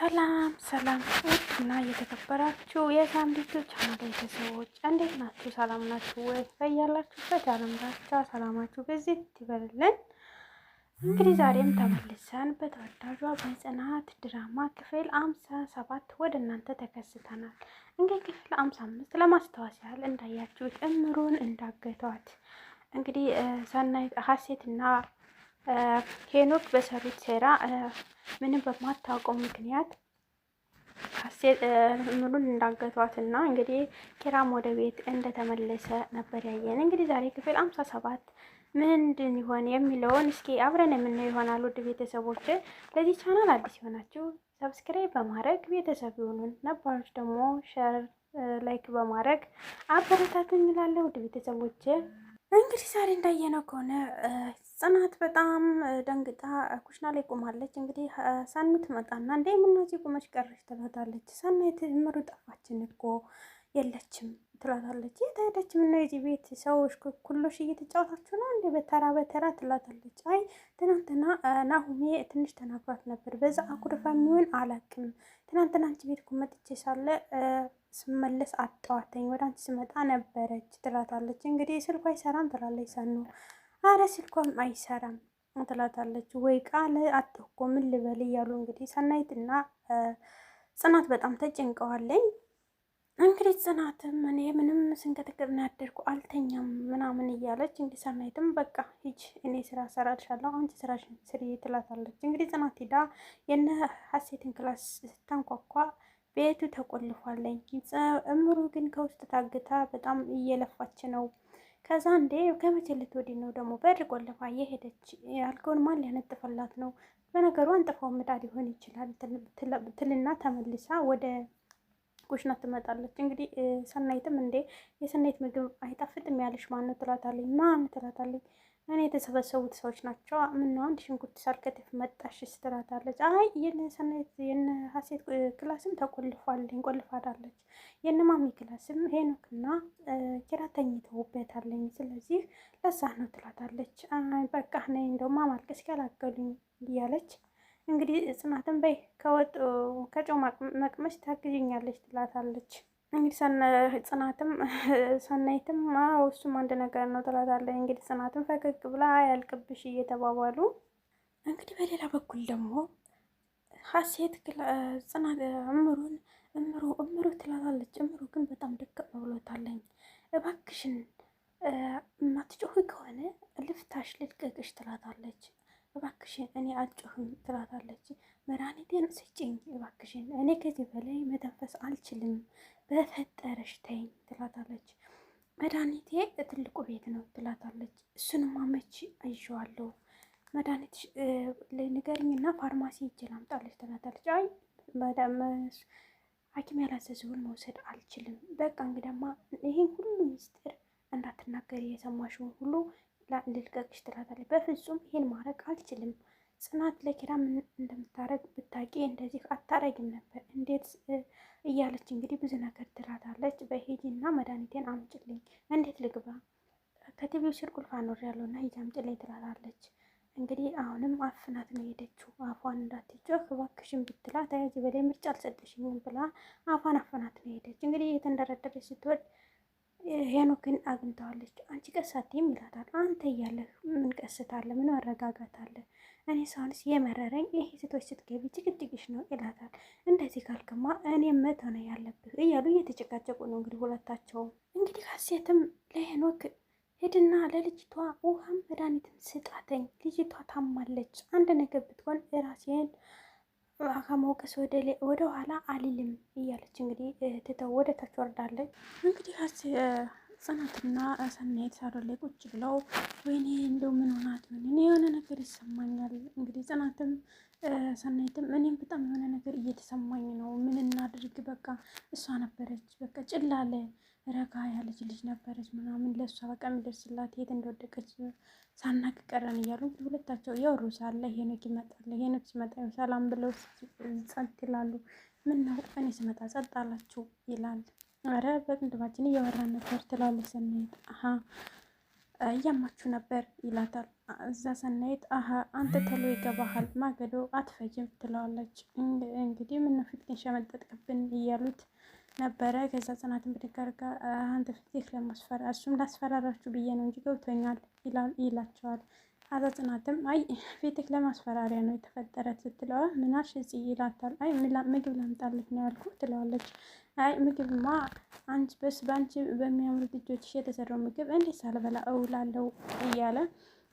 ሰላም ሰላም እና የተከበራችሁ የሳምሪቱ ቻናል ቤተሰቦች እንዴት ናችሁ? ሰላም ናችሁ ወይ? በያላችሁበት ዓለም ዳርቻ ሰላማችሁ በዚህ ይበልልን። እንግዲህ ዛሬም ተመልሰን በተወዳጇ በጽናት ድራማ ክፍል 57 ወደ እናንተ ተከስተናል። እንግዲህ ክፍል 55 ለማስታወስ ያህል እንዳያችሁት እምሩን እንዳገቷት እንግዲህ ሰናይት ሀሴትና ሄኖክ በሰሩት ሴራ ምንም በማታውቀው ምክንያት እምሩን እንዳገቷትና እንግዲህ ኪራም ወደ ቤት እንደተመለሰ ነበር ያየን። እንግዲህ ዛሬ ክፍል 57 ምንድን ይሆን የሚለውን እስኪ አብረን የምናየው ይሆናል። ውድ ቤተሰቦች ለዚህ ቻናል አዲስ የሆናችሁ ሰብስክራይብ በማድረግ ቤተሰብ ይሁኑን፣ ነባሮች ደግሞ ሼር ላይክ በማድረግ አበረታቱኝ እላለሁ። ውድ ቤተሰቦች እንግዲህ ዛሬ እንዳየነው ከሆነ ጽናት በጣም ደንግጣ ኩሽና ላይ ቆማለች። እንግዲህ ሰኑ ትመጣና እንዴ ምነዚህ ቁመሽ ቀረሽ ትላታለች። ሰናይት እምሩ ጠፋችን እኮ የለችም ትላታለች። የት ሄደች? ምነው የዚህ ቤት ሰዎች ኩሎሽ እየተጫወታችሁ ነው እንዴ በተራ በተራ ትላታለች። አይ ትናንትና ናሁሜ ትንሽ ተናግሯት ነበር፣ በዛ አኩርፋ የሚሆን አላውቅም። ትናንትና አንቺ ቤት እኮ መጥቼ ሳለ ስመለስ አጣዋተኝ፣ ወደ አንቺ ስመጣ ነበረች ትላታለች። እንግዲህ ስልኳ አይሰራም ትላለች ሰኑ። አረ ስልኳም አይሰራም ትላታለች። ወይ ቃል አጥቆ ምን ልበል እያሉ እንግዲህ ሰናይትና ጽናት በጣም ተጨንቀዋለኝ። እንግዲህ ጽናትም እኔ ምንም ስንቀጠቅጥ ነው ያደርኩ አልተኛም ምናምን እያለች እንግዲህ ሰናይትም በቃ ሂጅ እኔ ስራ ሰራልሻለሁ አንቺ ስራሽን ስሪ ትላታለች። እንግዲህ ጽናት ሄዳ የነ ሀሴትን ክላስ ስታንኳኳ ቤቱ ተቆልፏለኝ። እምሩ ግን ከውስጥ ታግታ በጣም እየለፋች ነው። ከዛ እንዴ ከመቼ ልትወዲህ ነው ደግሞ በር ቆልፋ እየሄደች ያልከውን ማን ሊያነጥፈላት ነው? በነገሩ አንጥፋው ምዳ ሊሆን ይችላል ትልና ተመልሳ ወደ ኩሽና ትመጣለች። እንግዲህ ሰናይትም እንዴ የሰናይት ምግብ አይጣፍጥም ያለሽ ማነው ትላታለች። ማን ትላታለች። እኔ የተሰበሰቡት ሰዎች ናቸው። ምነው አንድ ሽንኩርት ሳልከትፍ መጣሽ ትላታለች። አይ የነ ሰናይት የነ ሀሴት ክላስም ተቆልፏልኝ ቆልፋታለች። የነ ማሚ ክላስም ሄኖክና ኪራ ተኝተውበታለኝ። ስለዚህ ለዛ ነው ትላታለች። አይ በቃ ነይ እንደውም ማማልቀስ ገላገሉኝ እያለች እንግዲህ ጽናትን በይ ከወጡ ከጨው መቅመስ ታግዥኛለች ትላታለች። እንግዲህ ጽናትም ሰናይትም አዎ እሱም አንድ ነገር ነው ትላታለች። እንግዲህ ጽናትም ፈገግ ብላ አያልቅብሽ እየተባባሉ እንግዲህ በሌላ በኩል ደግሞ ሀሴት ጽናት እምሩ ትላታለች። እምሩ ግን በጣም ደከም ብሎታለኝ። እባክሽን ማትጮህ ከሆነ ልፍታሽ ልልቀቅሽ ትላታለች። እባክሽን እኔ አልጮህም ትላታለች። መድኃኒቴን ስጭኝ እባክሽን እኔ ከዚህ በላይ መተንፈስ አልችልም በፈጠረሽ ተይኝ ትላታለች። መድኃኒቴ ትልቁ ቤት ነው ትላታለች። እሱንም መች አይዤዋለሁ መድኃኒት ንገሪኝና ፋርማሲ ሂጅ ላምጣልሽ ትላታለች። አይ ሐኪም ያላዘዘውን መውሰድ አልችልም። በቃ እንግዲያማ ይሄን ሁሉ ሚስጥር እንዳትናገሪ የሰማሽውን ሁሉ ልልቀቅሽ ትላታለች። በፍጹም ይሄን ማድረግ አልችልም። ጽናት ለኪራ ምን እንደምታረግ ብታቂ እንደዚህ አታረግም ነበር እንዴት እያለች እንግዲህ ብዙ ነገር ትላታለች። በሂጂና መድኃኒቴን አምጭልኝ። እንዴት ልግባ? ከቲቪው ስር ቁልፍ አኖሬያለሁ እና ሂጂ አምጭልኝ ትላታለች። እንግዲህ አሁንም አፍናት ነው የሄደችው። አፏን እንዳትጮህ እባክሽን ብትላት አያዚ በላይ ምርጫ አልሰጠሽኝም ብላ አፏን አፍናት ነው የሄደች። እንግዲህ የተንደረደረች ስትወድ ሄኖክን አግኝተዋለች። አንቺ ቀሳቴም ይላታል። አንተ እያለህ ምን ቀስታለ? ምን መረጋጋት አለ? እኔ ሳውንስ የመረረኝ ይሄ ሴቶች ስትገቢ ጭቅጭቅሽ ነው ይላታል። እንደዚህ ካልክማ እኔ መተው ነው ያለብህ እያሉ እየተጨቃጨቁ ነው እንግዲህ ሁለታቸው። እንግዲህ ሀሴትም ለሄኖክ ሄድና ለልጅቷ ውሃም መድኃኒትም ስጣተኝ ልጅቷ ታማለች፣ አንድ ነገር ብትሆን ራሴን ከመውቀስ ወደ ኋላ አልልም እያለች እንግዲህ ትተው ወደ ታች ወርዳለች። እንግዲህ ጽናትና ሰናይት ሳሎን ላይ ቁጭ ብለው ወይኔ እንደው ምን ሆናት ሆን እኔ የሆነ ነገር ይሰማኛል። እንግዲህ ጽናትም ሰናይትም እኔም በጣም የሆነ ነገር እየተሰማኝ ነው፣ ምን እናድርግ? በቃ እሷ ነበረች በቃ ጭላለ ረጋ ያለች ልጅ ነበረች ምናምን ለእሷ በቃ የሚደርስላት የት እንደወደቀች ሳናቅ ቀረን እያሉ ሁለታቸው እያወሩ ሳለ ሄኖክ ይመጣል። ሄኖክ ሲመጣ ሰላም ብለው ጸጥ ይላሉ። ምን ነው እኔ ስመጣ ጸጥ አላችሁ ይላል። አረ በቅንድባችን እያወራን ነበር ትላለች ሰናይት። እያማችሁ ነበር ይላታል። እዛ ሰናይት አንተ ተሎ ይገባሃል ማገዶ አትፈጅም ትለዋለች። እንግዲህ ምነው ፊትህን ሸመጠጥክብን እያሉት ነበረ። ከዛ ጽናትን ብድግ አድርጋ አንተ ፊትህ እሱም ላስፈራራችሁ ብዬ ነው እንጂ ገብቶኛል ይላቸዋል። አዛ ጽናትም አይ ፊትህ ለማስፈራሪያ ነው የተፈጠረ ስትለዋ ምናልሽ እዚህ ይላታል። አይ ምግብ ላምጣልህ ነው ያልኩ ትለዋለች። አይ ምግብማ በአንቺ በሚያምሩ ልጆችሽ የተሰራው ምግብ እንዴት ሳልበላ እውላለሁ እያለ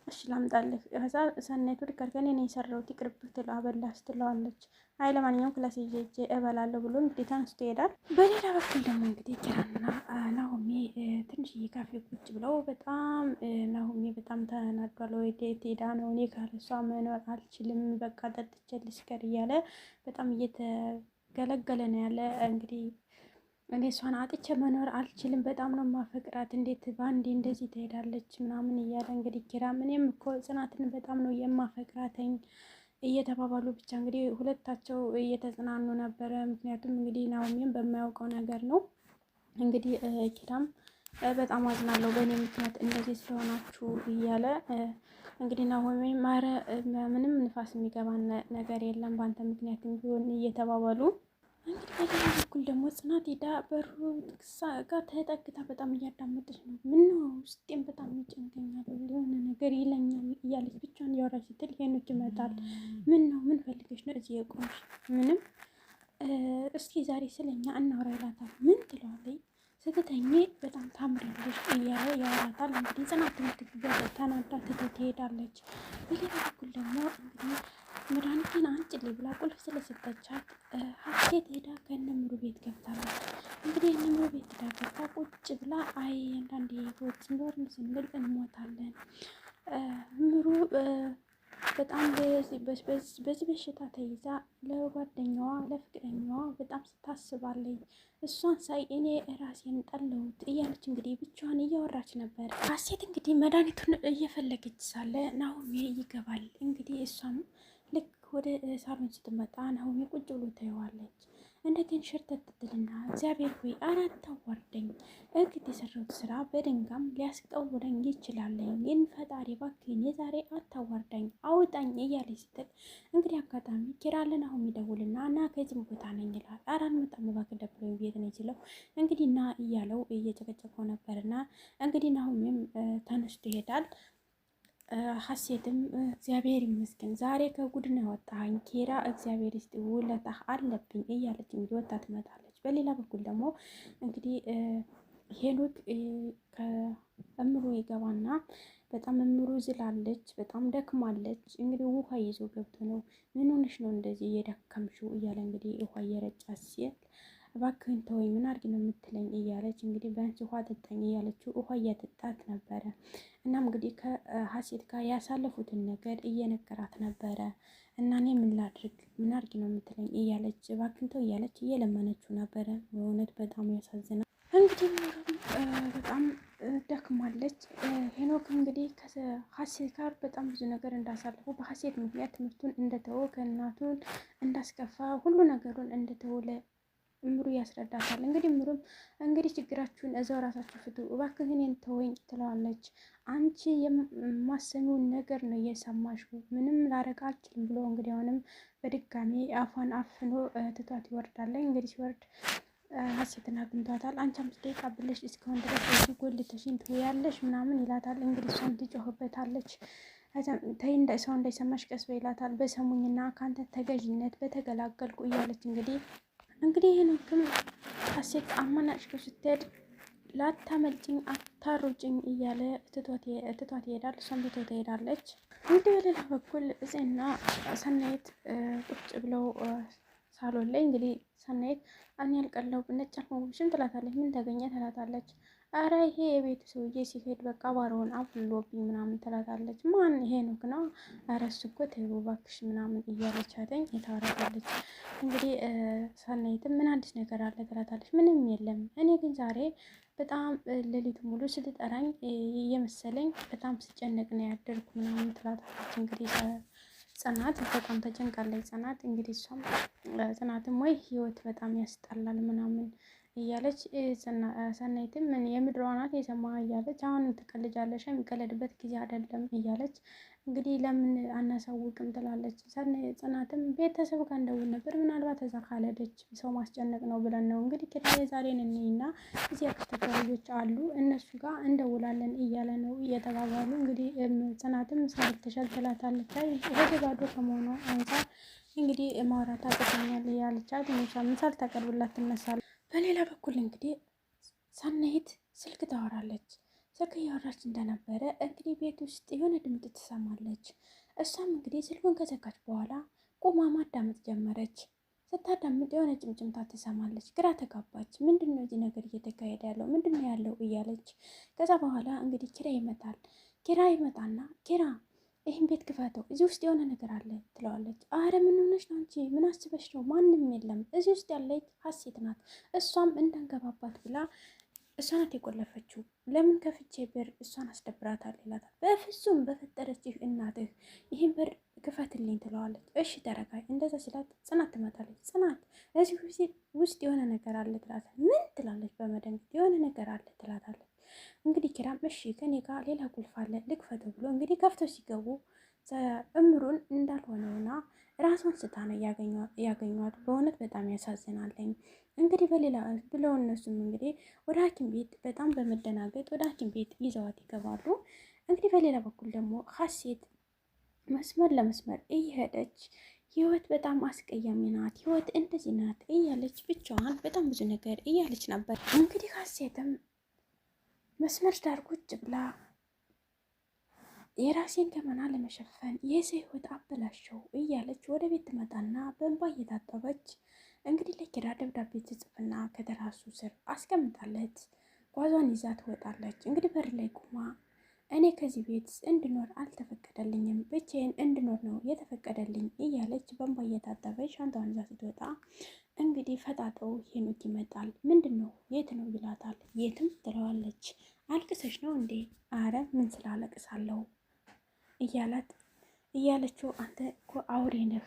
እሺ ላምጣልህ። ከዛ ሰናይቱ ልካርከን እኔ የሰራሁት ይቅርብህ ትለው አበላሽ ትለዋለች። አይ ለማንኛውም ክላስ ይዤ እበላለሁ ብሎ እንግዲህ ተነስቶ ይሄዳል። በሌላ በኩል ደግሞ እንግዲህ ኪራና ናሆሜ ትንሽዬ ካፌ ቁጭ ብለው በጣም ናሆሜ በጣም ተናዷል። ወዴት ሄዳ ነው? እኔ ካለሷ መኖር አልችልም፣ በቃ ጠጥቼ ልስከር እያለ በጣም እየተገለገለ ነው ያለ። እንግዲህ እኔ እሷን አጥቼ መኖር አልችልም፣ በጣም ነው ማፈቅራት፣ እንዴት በአንዴ እንደዚህ ትሄዳለች ምናምን እያለ እንግዲህ ኪራም እኔም እኮ ጽናትን በጣም ነው የማፈቅራተኝ እየተባባሉ ብቻ እንግዲህ ሁለታቸው እየተጽናኑ ነበረ። ምክንያቱም እንግዲህ ናሆሜም በማያውቀው ነገር ነው እንግዲህ ኪራም በጣም አዝናለሁ በእኔ ምክንያት እንደዚህ ስለሆናችሁ እያለ እንግዲህ ናሆሜ ማረ ምንም ንፋስ የሚገባ ነገር የለም በአንተ ምክንያት ቢሆን እየተባባሉ እንግዲህ በሌላ በኩል ደግሞ ጽናት ሄዳ በሩ ጋር ተጠግታ በጣም እያዳመጠች ነው። ምነው ውስጤም በጣም ይጨንቀኛል የሆነ ነገር ይለኛል እያለች ብቻዋን እያወራች ስትል ሄኖክ ይመጣል። ምን ነው ምን ፈልገሽ ነው እዚህ የቆምሽ? ምንም እስኪ ዛሬ ስለኛ እናውራ ይላታል። ምን ትለዋለች? ስትተኝ በጣም ታምሪያለሽ እያለ ያወራታል። እንግዲህ ጽናት ትምህርት ተናዳ ትተው ትሄዳለች። በሌላ በኩል ደግሞ እንግዲህ መድኃኒቴን አንጭልኝ ብላ ቁልፍ ስለሰጠቻት ሀሴት ሄዳ ከነምሩ ቤት ገብታለች። እንግዲህ የነምሩ ቤት ሄዳ ገብታ ቁጭ ብላ አይ አንዳንድ ህይወት ኖርን ስንል እንሞታለን። ምሩ በጣም በዚህ በሽታ ተይዛ ለጓደኛዋ ለፍቅረኛዋ በጣም ስታስባለኝ እሷን ሳይ እኔ ራሴን ጠለሁት እያለች እንግዲህ ብቻዋን እያወራች ነበር። ሀሴት እንግዲህ መድኃኒቱን እየፈለገች ሳለ ናሆሜ ይገባል። እንግዲህ እሷም ልክ ወደ ሳሎን ስትመጣ ናሆሜ ቁጭ ብሎ ታየዋለች። እንደገና ሸርተት ትልና እግዚአብሔር ሆይ አራት ታዋርደኝ፣ እግድ የሰራሁት ስራ በድንጋም ሊያስቀውረኝ ይችላለኝ፣ ይህን ፈጣሪ እባክህን የዛሬ አታዋርደኝ አውጣኝ እያለች ስትል እንግዲህ አጋጣሚ ኪራ ለናሆሜ ይደውልና እና ከዚህም ቦታ ነኝ ይላል። አራን መጣም እባክህ ደብሮኝ ቤት ነው ይችለው እንግዲህ እና እያለው እየጨቀጨቀው ነበርና እንግዲህ ናሆሜም ተነስቶ ይሄዳል። ሀሴትም እግዚአብሔር ይመስገን ዛሬ ከጉድ ነው ያወጣኸኝ ኪራ፣ እግዚአብሔር ይስጥ ውለታህ አለብኝ እያለች እንግዲህ ወጣ ትመጣለች። በሌላ በኩል ደግሞ እንግዲህ ሄኖክ ከእምሩ ይገባና በጣም እምሩ ዝላለች፣ በጣም ደክማለች። እንግዲህ ውሃ ይዞ ገብቶ ነው ምን ሆነሽ ነው እንደዚህ እየደከምሽው እያለ እንግዲህ ውሃ እየረጫት ሲል እባክህን ተወኝ ምን አድርጊ ነው የምትለኝ እያለች እንግዲህ ቢያንስ ውሃ ጠጣኝ እያለችው ውሃ እያጠጣት ነበረ። እናም እንግዲህ ከሀሴት ጋር ያሳለፉትን ነገር እየነገራት ነበረ። እና እኔ ምን ላድርግ ምን አድርጊ ነው የምትለኝ እያለች እባክህን ተው እያለች እየለመነችው ነበረ። በእውነት በጣም ያሳዝናል። እንግዲህ በጣም ደክማለች። ሄኖክ እንግዲህ ከሀሴት ጋር በጣም ብዙ ነገር እንዳሳለፉ በሀሴት ምክንያት ትምህርቱን እንደተወ ከእናቱን እንዳስከፋ ሁሉ ነገሩን እንደተወለ እምሩ ያስረዳታል። እንግዲህ እምሩም እንግዲህ ችግራችሁን እዛው ራሳችሁ ፍቱ እባክህ እኔን ተወኝ ትለዋለች። አንቺ የማሰሚውን ነገር ነው እየሰማሽው ምንም ላረግ አልችልም ብሎ እንግዲህ አሁንም በድጋሚ አፏን አፍኖ ትቷት ይወርዳለኝ። እንግዲህ ሲወርድ ሀሴትን አግኝቷታል። አንቺ 5 ደቂቃ ብለሽ እስካሁን ድረስ እዚህ ጎልተሽኝ ትውያለሽ ምናምን ይላታል። እንግዲህ እሷም ትጮህበታለች። ተይ ሰው እንዳይሰማሽ ቀስ በይ ይላታል። በሰሙኝና ከአንተ ተገዥነት በተገላገልኩ እያለች እንግዲህ ሄኖክም ሀሴት አማናጭከው ስትሄድ ላታመልጭኝ አታሮጭኝ እያለ ትቷት ይሄዳል። እሷም ትቶ ትሄዳለች። እንግዲህ በሌላ በኩል እዜና ሰናይት ቁጭ ብለው ሳሎን ላይ እንግዲህ ሰናይት እኔ ያልቀለው ነጭ አልሆንሽም ትላታለች። ምን ተገኘ ትላታለች። አረ ይሄ የቤቱ ሰውዬ ሲሄድ በቃ ባሮውን አፍሎብኝ ምናምን ትላታለች። ማን ሄኖክ ነው? አረ እሱ እኮ ተይው እባክሽ ምናምን እያለች አለኝ ታወራታለች። እንግዲህ ሰናይትም ምን አዲስ ነገር አለ ትላታለች። ምንም የለም እኔ ግን ዛሬ በጣም ሌሊቱ ሙሉ ስትጠራኝ እየመሰለኝ በጣም ስጨነቅ ነው ያደርኩ ምናምን ትላታለች። እንግዲህ ጽናት በጣም ተጨንቃለች። ጽናት እንግዲህ እሷም ጽናትም ወይ ህይወት በጣም ያስጠላል ምናምን እያለች ሰናይትም ምን የምድሯ ናት የሰማ እያለች አሁን ትቀልጃለሽ፣ የሚቀለድበት ጊዜ አይደለም እያለች እንግዲህ ለምን አናሳውቅም ትላለች። ጽናትም ቤተሰብ ጋር እንደውል ነበር ምናልባት እዛ ካለደች ሰው ማስጨነቅ ነው ብለን ነው እንግዲህ ኪራዬ ዛሬን እኔና እዚህ ያክስቶቿ ልጆች አሉ እነሱ ጋር እንደውላለን እያለ ነው እየተባባሉ እንግዲህ ጽናትም ሳልተሻል ትላታለች። ወደ ባዶ ከመሆኑ አንጻር እንግዲህ ማውራት አቅቶኛል እያለቻት ሳምንት ሳልታቀርብላት ትነሳለች። በሌላ በኩል እንግዲህ ሰናይት ስልክ ታወራለች። ስልክ እያወራች እንደነበረ እንግዲህ ቤት ውስጥ የሆነ ድምፅ ትሰማለች። እሷም እንግዲህ ስልኩን ከዘጋች በኋላ ቁማ ማዳመጥ ጀመረች። ስታዳምጥ የሆነ ጭምጭምታ ትሰማለች። ግራ ተጋባች። ምንድን ነው እዚህ ነገር እየተካሄደ ያለው ምንድን ነው ያለው እያለች ከዛ በኋላ እንግዲህ ኪራ ይመጣል። ኪራ ይመጣና ኪራ ይህን ቤት ክፈተው፣ እዚህ ውስጥ የሆነ ነገር አለ ትለዋለች። አረ ምን ሆነሽ ነው አንቺ? ምን አስበሽ ነው? ማንም የለም እዚህ ውስጥ ያለች ሀሴት ናት። እሷም እንዳንገባባት ብላ እሷ ናት የቆለፈችው። ለምን ከፍቼ በር እሷን አስደብራታል ይላታል። በፍጹም በፈጠረችህ እናትህ ይህን በር ክፈትልኝ ትለዋለች። እሺ ተረጋይ። እንደዛ ስላት ጽናት ትመጣለች። ጽናት እዚህ ውስጥ የሆነ ነገር አለ ትላታለች። ምን ትላለች በመደንገጥ። የሆነ ነገር አለ ትላታለች። እንግዲህ ኪራም እሺ ከኔ ጋር ሌላ ቁልፍ አለ ልክፈተው ብሎ እንግዲህ ከፍተው ሲገቡ እምሩን እንዳልሆነውና ራሷን ስታ ነው ያገኟት። በእውነት በጣም ያሳዝናለኝ። እንግዲህ በሌላ ብለው እነሱም እንግዲህ ወደ ሐኪም ቤት በጣም በመደናገጥ ወደ ሐኪም ቤት ይዘዋት ይገባሉ። እንግዲህ በሌላ በኩል ደግሞ ሀሴት መስመር ለመስመር እየሄደች ህይወት በጣም አስቀያሚ ናት፣ ህይወት እንደዚህ ናት እያለች ብቻዋን በጣም ብዙ ነገር እያለች ነበር። እንግዲህ ሀሴትም መስመር ዳር ቁጭ ብላ የራሴን ገመና ለመሸፈን የሰው ህይወት አበላሸው እያለች ወደ ቤት ትመጣና በእንባ እየታጠበች እንግዲህ ለኪራ ደብዳቤ ትጽፍና ከተራሱ ስር አስቀምጣለች። ጓዟን ይዛ ትወጣለች። እንግዲህ በር ላይ ቆማ እኔ ከዚህ ቤት እንድኖር አልተፈቀደልኝም፣ ብቻዬን እንድኖር ነው የተፈቀደልኝ እያለች በእንባ እየታጠበች ሻንጣዋን ይዛ ስትወጣ እንግዲህ ፈጣጠው ሄኖክ ይመጣል። ምንድን ነው የት ነው ይላታል። የትም ትለዋለች። አልቅሰሽ ነው እንዴ? አረ ምን ስላለቅሳለሁ እያለችው አንተ እኮ አውሬ ነህ፣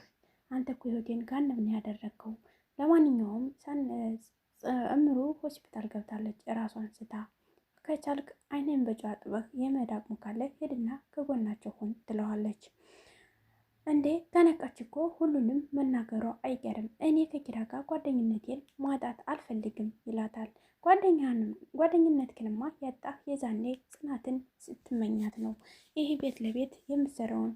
አንተ እኮ ህይወቴን ጋነብ ነው ያደረግከው። ለማንኛውም እምሩ ሆስፒታል ገብታለች እራሷን ስታ። ከቻልክ አይኔን በጨው አጥበህ የመዳቅ ሙካለ ሄድና ከጎናቸው ሁን ትለዋለች። እንዴ ተነቃች እኮ ሁሉንም መናገሯ አይቀርም። እኔ ከኪራ ጋር ጓደኝነቴን ማጣት አልፈልግም ይላታል። ጓደኝነት ክንማ ያጣህ የዛኔ ጽናትን ስትመኛት ነው። ይሄ ቤት ለቤት የምትሰራውን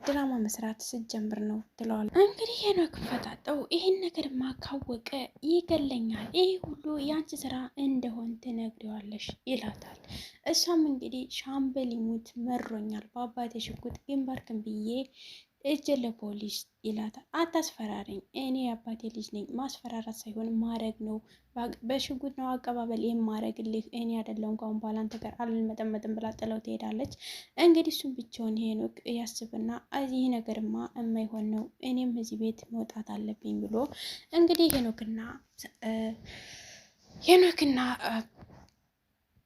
ድራማ መስራት ስትጀምር ነው ትለዋል። እንግዲህ ሄኖክ ፈጣጠው ይህን ነገርማ ካወቀ ይገለኛል፣ ይህ ሁሉ የአንቺ ስራ እንደሆን ትነግሪዋለሽ ይላታል። እሷም እንግዲህ ሻምበል ይሙት መሮኛል፣ በአባቴ ሽጉጥ ግንባርክን ብዬ እጅ ለፖሊስ ይላታል። አታስፈራረኝ፣ እኔ የአባቴ ልጅ ነኝ። ማስፈራራት ሳይሆን ማረግ ነው። በሽጉጥ ነው አቀባበል የማረግልህ እኔ አይደለሁም። ካሁን በኋላ አንተ ጋር አልመጠመጥም ብላ ጥለው ትሄዳለች። እንግዲህ እሱም ብቻውን ሄኖክ ያስብና ይህ ነገርማ የማይሆን ነው፣ እኔም እዚህ ቤት መውጣት አለብኝ ብሎ እንግዲህ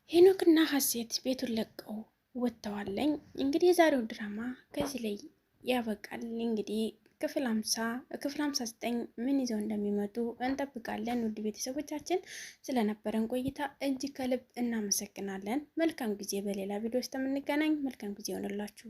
ሄኖክና ሀሴት ቤቱን ለቀው ወጥተዋለኝ። እንግዲህ የዛሬው ድራማ ከዚህ ላይ ያበቃል። እንግዲህ ክፍል 59 ምን ይዘው እንደሚመጡ እንጠብቃለን። ውድ ቤተሰቦቻችን ስለነበረን ቆይታ እጅግ ከልብ እናመሰግናለን። መልካም ጊዜ። በሌላ ቪዲዮ ውስጥ የምንገናኝ። መልካም ጊዜ ይሆንላችሁ።